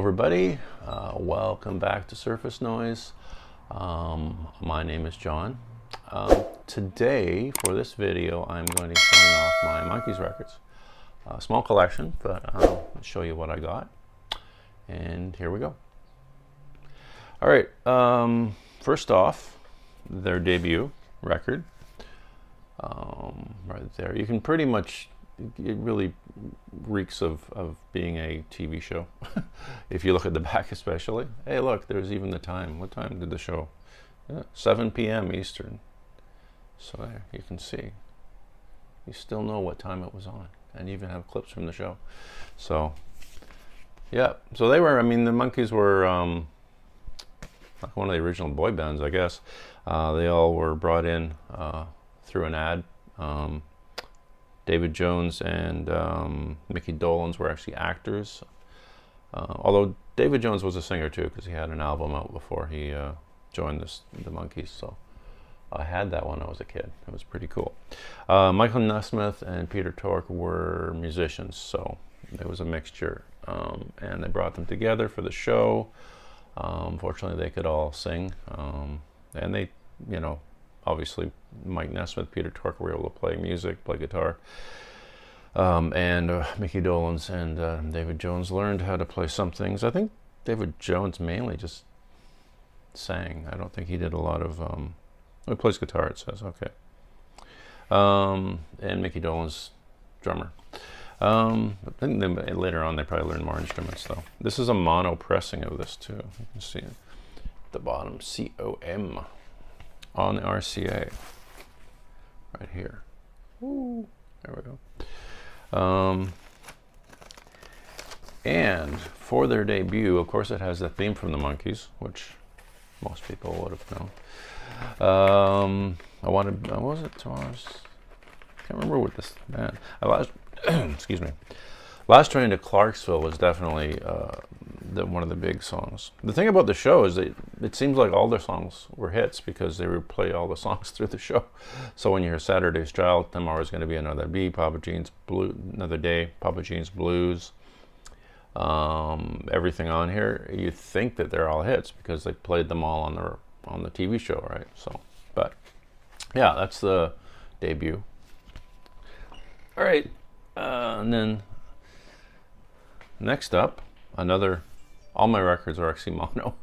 everybody, welcome back to Surface Noise. My name is John. Today for this video I'm going to be showing off my Monkees records. Small collection, but I'll show you what I got, and here we go. Alright, first off, their debut record, right there. You can pretty much, it really reeks of being a TV show. If you look at the back especially. Hey look, there's even the time. What time did the show? 7 p.m. Eastern. So there, you can see. You still know what time it was on. And you even have clips from the show. So, yeah. So they were, I mean, the Monkees were like one of the original boy bands, I guess. They all were brought in through an ad. David Jones and Micky were actually actors. Although David Jones was a singer too, because he had an album out before he joined the Monkees. So I had that when I was a kid. It was pretty cool. Michael Nesmith and Peter Tork were musicians, so it was a mixture. And they brought them together for the show. Fortunately, they could all sing. And they, you know, obviously Mike Nesmith, Peter Tork were able to play music, play guitar. And Micky Dolenz and David Jones learned how to play some things. I think David Jones mainly just sang. I don't think he did a lot of... he plays guitar, it says, okay. And Micky Dolenz, drummer. I think later on they probably learned more instruments though. This is a mono pressing of this too. You can see it at the bottom, COM on the RCA. Right here. Ooh, there we go. And for their debut, of course, it has the theme from the Monkees, which most people would have known. Can't remember what this band. Excuse me. Last Train to Clarksville was definitely one of the big songs. The thing about the show is that it seems like all their songs were hits because they would play all the songs through the show. So when you hear Saturday's Child, Tomorrow's Gonna Be Another Bee, Papa Jean's Blue, Another Day, Papa Jean's Blues, everything on here, you think that they're all hits because they played them all on the TV show, right? So, but yeah, that's the debut. All right, and then next up, all my records are actually mono.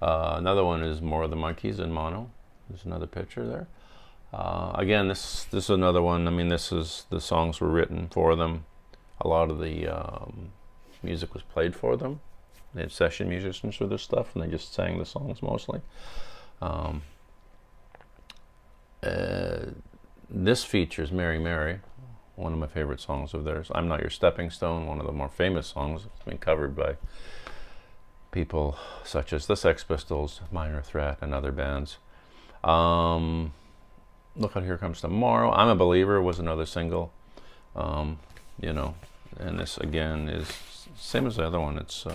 Another one is more of the Monkees in mono. There's another picture there. Again, this is another one. I mean, the songs were written for them. A lot of the music was played for them. They had session musicians for this stuff, and they just sang the songs mostly. This features Mary Mary, one of my favorite songs of theirs. I'm Not Your Stepping Stone, one of the more famous songs. It's been covered by people such as the Sex Pistols, Minor Threat, and other bands. Look Out Here Comes Tomorrow. I'm a Believer was another single. You know, and this again is same as the other one. It's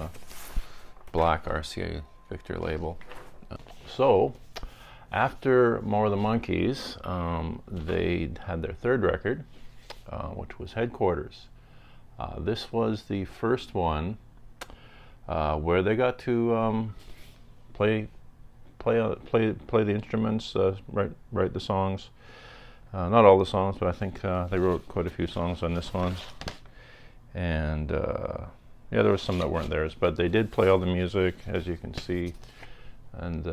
black RCA Victor label. So after More of the Monkees, they had their third record, which was Headquarters. This was the first one where they got to play the instruments, write the songs. Not all the songs, but I think they wrote quite a few songs on this one. And yeah, there was some that weren't theirs, but they did play all the music, as you can see, and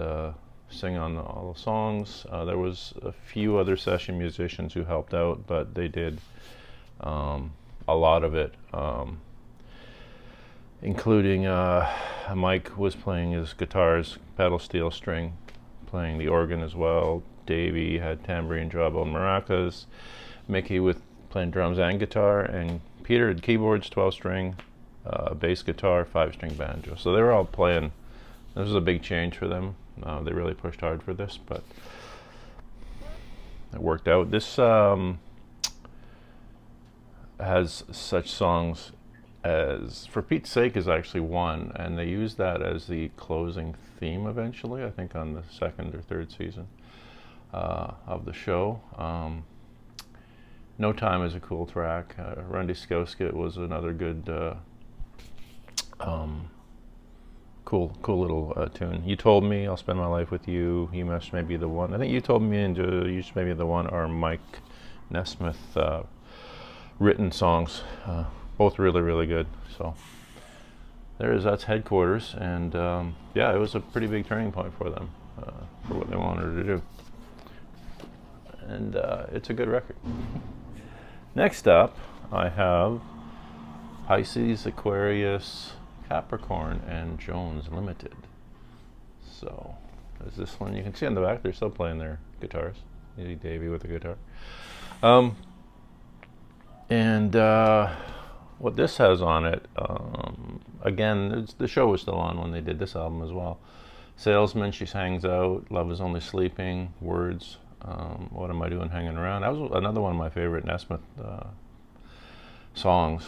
sing on all the songs. There was a few other session musicians who helped out, but they did a lot of it, including Mike was playing his guitars, pedal steel string, playing the organ as well. Davy had tambourine, drawbell, and maracas. Micky with playing drums and guitar, and Peter had keyboards, 12-string, bass guitar, 5-string banjo. So they were all playing. This was a big change for them. They really pushed hard for this, but it worked out. This has such songs as For Pete's Sake is actually one, and they used that as the closing theme eventually, I think on the second or third season of the show. No Time is a cool track. Randy Skouskit was another good cool little tune. You Told Me, I'll Spend My Life With You, You Must Maybe the One. I think You Told Me and You Must Maybe the One are Mike Nesmith written songs. Both really good. So that's Headquarters, and yeah, it was a pretty big turning point for them, for what they wanted to do. And it's a good record. Next up, I have Pisces, Aquarius, Capricorn, and Jones Limited. So there's this one. You can see on the back they're still playing their guitars. You see Davy with the guitar. And what this has on it, again, the show was still on when they did this album as well. Salesman, She Hangs Out, Love Is Only Sleeping, Words, What Am I Doing Hanging Around. That was another one of my favorite Nesmith songs.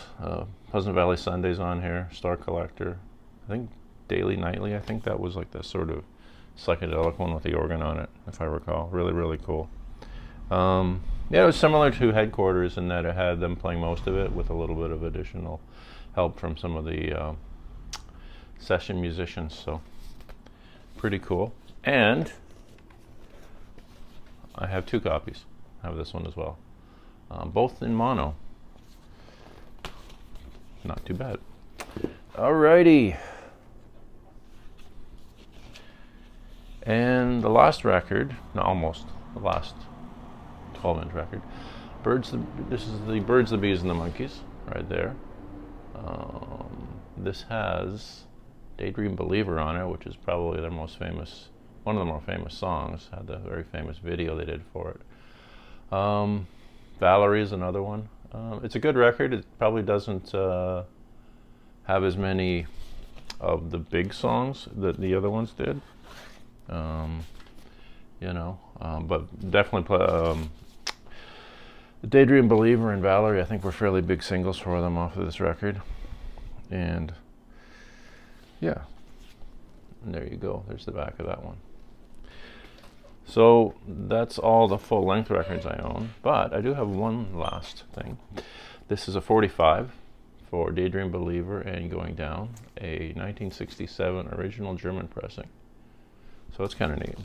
Pleasant Valley Sunday's on here, Star Collector. I think Daily Nightly, I think that was like the sort of psychedelic one with the organ on it, if I recall. Really cool. Yeah, it was similar to Headquarters in that it had them playing most of it with a little bit of additional help from some of the session musicians, so pretty cool. And I have 2 copies. I have this one as well, both in mono. Not too bad. Alrighty. And the last record, no, almost the last 12-inch record. This is the Birds, the Bees, and the Monkees, right there. This has Daydream Believer on it, which is probably their most famous, one of the more famous songs. Had the very famous video they did for it. Valerie is another one. It's a good record. It probably doesn't have as many of the big songs that the other ones did. But definitely Daydream Believer and Valerie, I think, were fairly big singles for them off of this record. And yeah, and there you go. There's the back of that one. So that's all the full-length records I own, but I do have one last thing. This is a 45 for Daydream Believer and Going Down, a 1967 original German pressing. So it's kind of neat.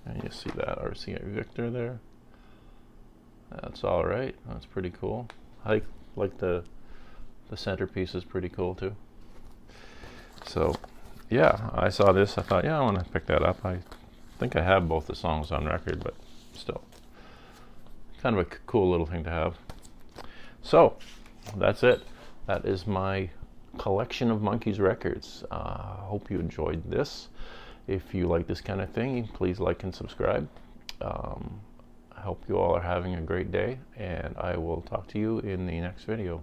And you see that RCA Victor there. That's all right. That's pretty cool. I like the centerpiece is pretty cool too. So yeah, I saw this. I thought, yeah, I want to pick that up. I think I have both the songs on record, but still, kind of a cool little thing to have. So that's it. That is my collection of Monkees records. Hope you enjoyed this. If you like this kind of thing, please like and subscribe. I hope you all are having a great day, and I will talk to you in the next video.